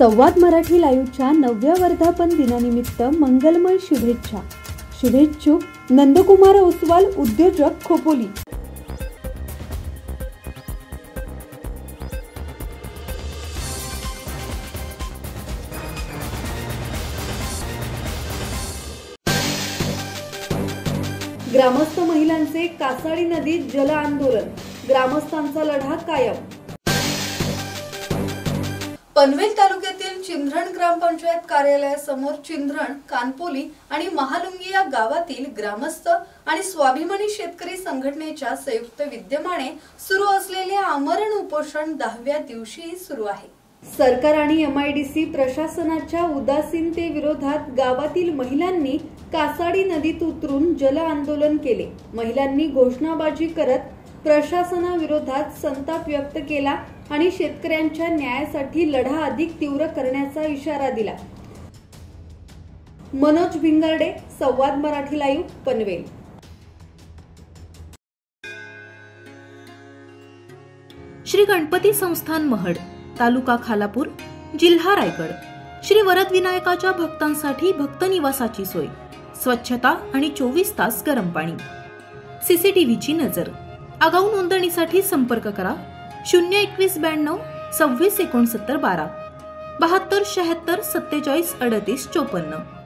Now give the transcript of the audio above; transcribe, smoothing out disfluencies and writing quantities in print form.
संवाद मराठी लाईव्हच्या 9व्या वर्धापन दिनानिमित्त मंगलमय शुभेच्छा. शुभेच्छुक नंदकुमार ओसवाल, उद्योजक, खोपोली. ग्रामस्थ महिलांचे कासाडी नदीत जल आंदोलन, ग्रामस्थांचा लढा कायम. पनवेल तालुक्यातील चिंधरण ग्रामपंचायत कार्यालयासमोर चिंधरण, कानपोली आणि महालुंगी या गावातील ग्रामस्थ आणि स्वाभिमानी शेतकरी संघटनेच्या संयुक्त विद्यमाने सुरू असलेले आमरण उपोषण 10व्या दिवशी सुरू आहे. सरकार आणि MIDC प्रशासनाच्या उदासीनतेविरोधात गावातील महिलांनी कासाडी नदीत उतरून जल आंदोलन केले. महिलांनी घोषणाबाजी करत प्रशासनाविरोधात संताप व्यक्त केला आणि शेतकऱ्यांच्या न्यायासाठी लढा अधिक तीव्र करण्याचा इशारा दिला. मनोज भिंगारडे, संवाद मराठी लाईव्ह, पनवेल. श्री गणपती संस्थान महड, तालुका खालापूर, जिल्हा रायगड. श्री वरद विनायकाच्या भक्तांसाठी भक्त निवासाची सोय, स्वच्छता आणि 24 तास गरम पाणी. CCTVची नजर. आगाऊ नोंदणीसाठी संपर्क करा 02192 26 69 12 72 76 47 38 54.